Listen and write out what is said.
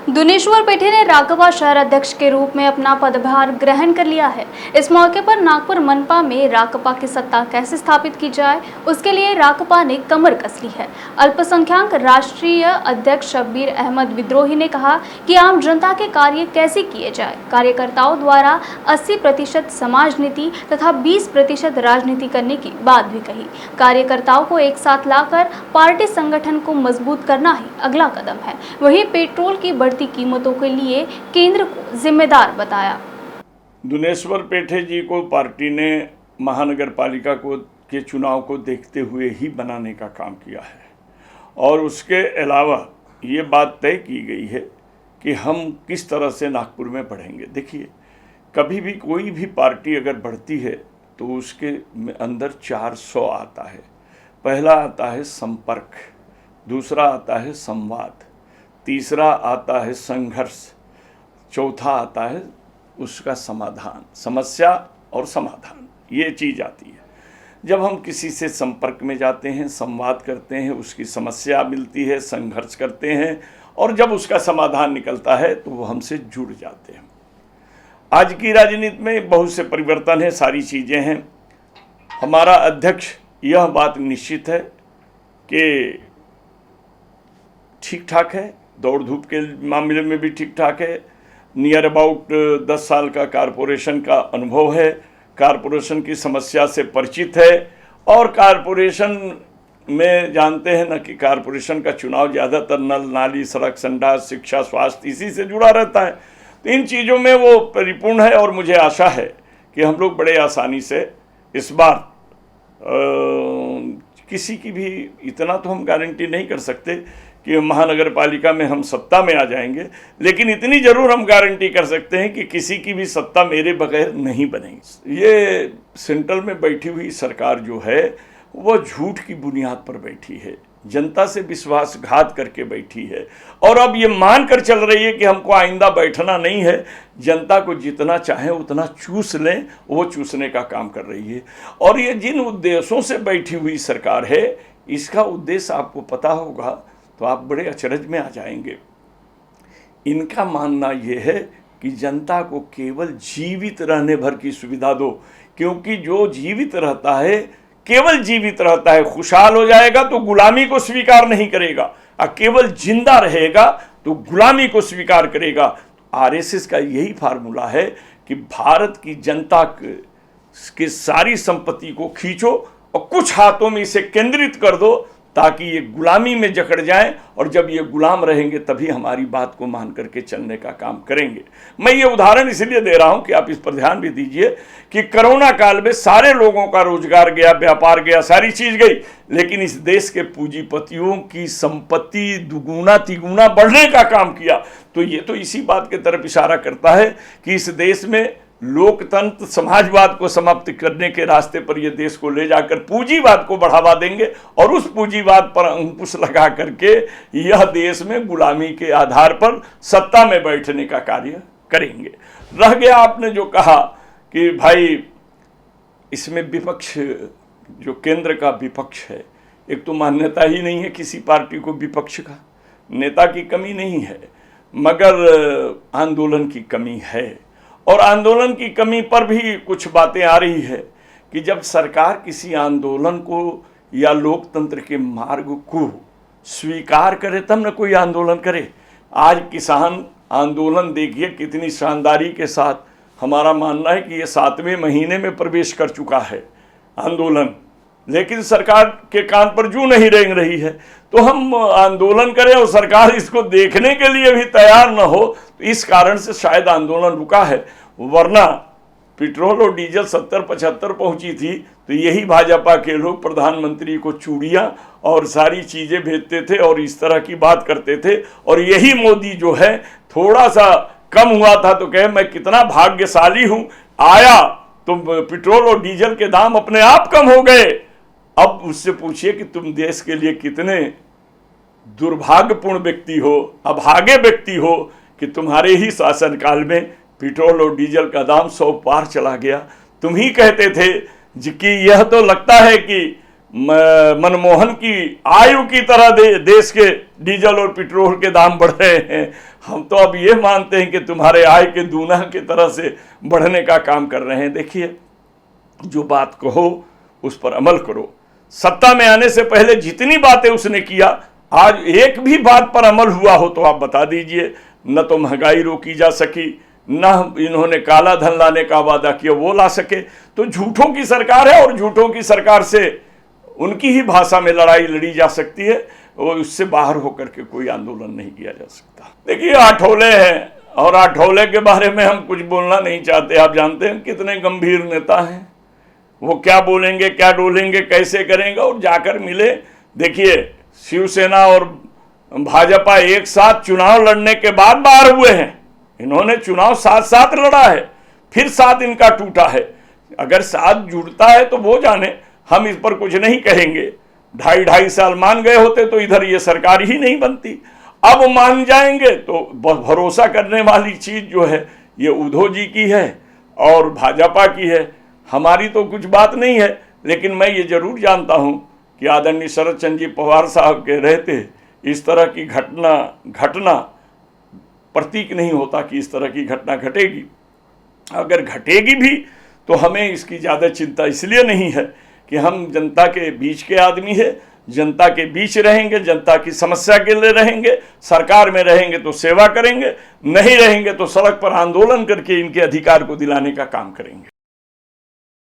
दुनेश्वर पेठे ने राघवा शहर अध्यक्ष के रूप में अपना पदभार ग्रहण कर लिया है। इस मौके पर नागपुर मनपा में राकपा की सत्ता कैसे स्थापित की जाए, उसके लिए राकपा ने कमर कस ली है। अल्पसंख्यक राष्ट्रीय अध्यक्ष शब्बीर अहमद विद्रोही ने कहा कि आम जनता के कार्य कैसे किए जाए। कार्यकर्ताओं द्वारा 80% समाज नीति तथा 20% राजनीति करने की बात भी कही। कार्यकर्ताओं को एक साथ लाकर पार्टी संगठन को मजबूत करना ही अगला कदम है। वहीं पेट्रोल की बढ़ती कीमतों के लिए केंद्र को जिम्मेदार बताया। दुनेश्वर पेठे जी को पार्टी ने महानगर पालिका के चुनाव को देखते हुए ही बनाने का काम किया है और उसके अलावा ये बात तय की गई है कि हम किस तरह से नागपुर में बढ़ेंगे। देखिए, कभी भी कोई भी पार्टी अगर बढ़ती है तो उसके अंदर 400 आता है। पहला आता है संपर्क, दूसरा आता है संवाद, तीसरा आता है संघर्ष, चौथा आता है उसका समाधान, समस्या और समाधान, ये चीज़ आती है। जब हम किसी से संपर्क में जाते हैं, संवाद करते हैं, उसकी समस्या मिलती है, संघर्ष करते हैं और जब उसका समाधान निकलता है तो वो हमसे जुड़ जाते हैं। आज की राजनीति में बहुत से परिवर्तन है, सारी चीज़ें हैं। हमारा अध्यक्ष यह बात निश्चित है कि ठीक ठाक है, दौड़ धूप के मामले में भी ठीक ठाक है। नियर अबाउट 10 साल का कारपोरेशन का अनुभव है, कारपोरेशन की समस्या से परिचित है और कारपोरेशन में जानते हैं ना कि कारपोरेशन का चुनाव ज़्यादातर नल नाली, सड़क, संडास, शिक्षा, स्वास्थ्य इसी से जुड़ा रहता है। तो इन चीज़ों में वो परिपूर्ण है और मुझे आशा है कि हम लोग बड़े आसानी से इस बार किसी की भी इतना तो हम गारंटी नहीं कर सकते कि महानगर पालिका में हम सत्ता में आ जाएंगे, लेकिन इतनी ज़रूर हम गारंटी कर सकते हैं कि किसी की भी सत्ता मेरे बगैर नहीं बनेगी। ये सेंट्रल में बैठी हुई सरकार जो है वो झूठ की बुनियाद पर बैठी है, जनता से विश्वासघात करके बैठी है और अब ये मान कर चल रही है कि हमको आइंदा बैठना नहीं है। जनता को जितना चाहे उतना चूस लें, वो चूसने का काम कर रही है। और ये जिन उद्देश्यों से बैठी हुई सरकार है, इसका उद्देश्य आपको पता होगा तो आप बड़े अचरज में आ जाएंगे। इनका मानना ये है कि जनता को केवल जीवित रहने भर की सुविधा दो, क्योंकि जो जीवित रहता है, केवल जीवित रहता है, खुशहाल हो जाएगा तो गुलामी को स्वीकार नहीं करेगा और केवल जिंदा रहेगा तो गुलामी को स्वीकार करेगा। आरएसएस का यही फार्मूला है कि भारत की जनता की सारी संपत्ति को खींचो और कुछ हाथों में इसे केंद्रित कर दो ताकि ये गुलामी में जकड़ जाएं और जब ये गुलाम रहेंगे तभी हमारी बात को मान करके चलने का काम करेंगे। मैं ये उदाहरण इसलिए दे रहा हूं कि आप इस पर ध्यान भी दीजिए कि कोरोना काल में सारे लोगों का रोजगार गया, व्यापार गया, सारी चीज गई, लेकिन इस देश के पूंजीपतियों की संपत्ति दुगुना तिगुना बढ़ने का काम किया। तो ये तो इसी बात की तरफ इशारा करता है कि इस देश में लोकतंत्र, समाजवाद को समाप्त करने के रास्ते पर यह देश को ले जाकर पूंजीवाद को बढ़ावा देंगे और उस पूंजीवाद पर अंकुश लगा करके यह देश में गुलामी के आधार पर सत्ता में बैठने का कार्य करेंगे। रह गया आपने जो कहा कि भाई इसमें विपक्ष, जो केंद्र का विपक्ष है, एक तो मान्यता ही नहीं है किसी पार्टी को विपक्ष का। नेता की कमी नहीं है मगर आंदोलन की कमी है और आंदोलन की कमी पर भी कुछ बातें आ रही है कि जब सरकार किसी आंदोलन को या लोकतंत्र के मार्ग को स्वीकार करे तब न कोई आंदोलन करे। आज किसान आंदोलन देखिए कितनी शानदारी के साथ, हमारा मानना है कि ये 7वें महीने में प्रवेश कर चुका है आंदोलन, लेकिन सरकार के कान पर जू नहीं रेंग रही है। तो हम आंदोलन करें और सरकार इसको देखने के लिए भी तैयार न हो, तो इस कारण से शायद आंदोलन रुका है। वरना पेट्रोल और डीजल 70-75 पहुंची थी तो यही भाजपा के लोग प्रधानमंत्री को चूड़ियां और सारी चीज़ें भेजते थे और इस तरह की बात करते थे। और यही मोदी जो है थोड़ा सा कम हुआ था तो कहे मैं कितना भाग्यशाली हूँ, आया तो पेट्रोल और डीजल के दाम अपने आप कम हो गए। अब उससे पूछिए कि तुम देश के लिए कितने दुर्भाग्यपूर्ण व्यक्ति हो, अभागे व्यक्ति हो कि तुम्हारे ही शासनकाल में पेट्रोल और डीजल का दाम 100 पार चला गया। तुम ही कहते थे कि यह तो लगता है कि मनमोहन की आयु की तरह देश के डीजल और पेट्रोल के दाम बढ़ रहे हैं। हम तो अब ये मानते हैं कि तुम्हारे आय के दूना की तरह से बढ़ने का काम कर रहे हैं। देखिए, जो बात कहो उस पर अमल करो। सत्ता में आने से पहले जितनी बातें उसने किया, आज एक भी बात पर अमल हुआ हो तो आप बता दीजिए। न तो महंगाई रोकी जा सकी, न इन्होंने काला धन लाने का वादा किया वो ला सके। तो झूठों की सरकार है और झूठों की सरकार से उनकी ही भाषा में लड़ाई लड़ी जा सकती है और उससे बाहर होकर के कोई आंदोलन नहीं किया जा सकता। देखिए, आठौले हैं और आठौले के बारे में हम कुछ बोलना नहीं चाहते। आप जानते हैं कितने गंभीर नेता हैं, वो क्या बोलेंगे, क्या डोलेंगे, कैसे करेंगे। और जाकर मिले, देखिए शिवसेना और भाजपा एक साथ चुनाव लड़ने के बाद बाहर हुए हैं। इन्होंने चुनाव साथ साथ लड़ा है, फिर साथ इनका टूटा है। अगर साथ जुड़ता है तो वो जाने, हम इस पर कुछ नहीं कहेंगे। 2.5 साल मान गए होते तो इधर ये सरकार ही नहीं बनती। अब मान जाएंगे तो भरोसा करने वाली चीज जो है ये उद्धव जी की है और भाजपा की है। हमारी तो कुछ बात नहीं है, लेकिन मैं ये जरूर जानता हूं कि आदरणीय शरद चंद्र जी पवार साहब के रहते इस तरह की घटना प्रतीक नहीं होता कि इस तरह की घटना घटेगी। अगर घटेगी भी तो हमें इसकी ज़्यादा चिंता इसलिए नहीं है कि हम जनता के बीच के आदमी है, जनता के बीच रहेंगे, जनता की समस्या के लिए रहेंगे। सरकार में रहेंगे तो सेवा करेंगे, नहीं रहेंगे तो सड़क पर आंदोलन करके इनके अधिकार को दिलाने का काम करेंगे।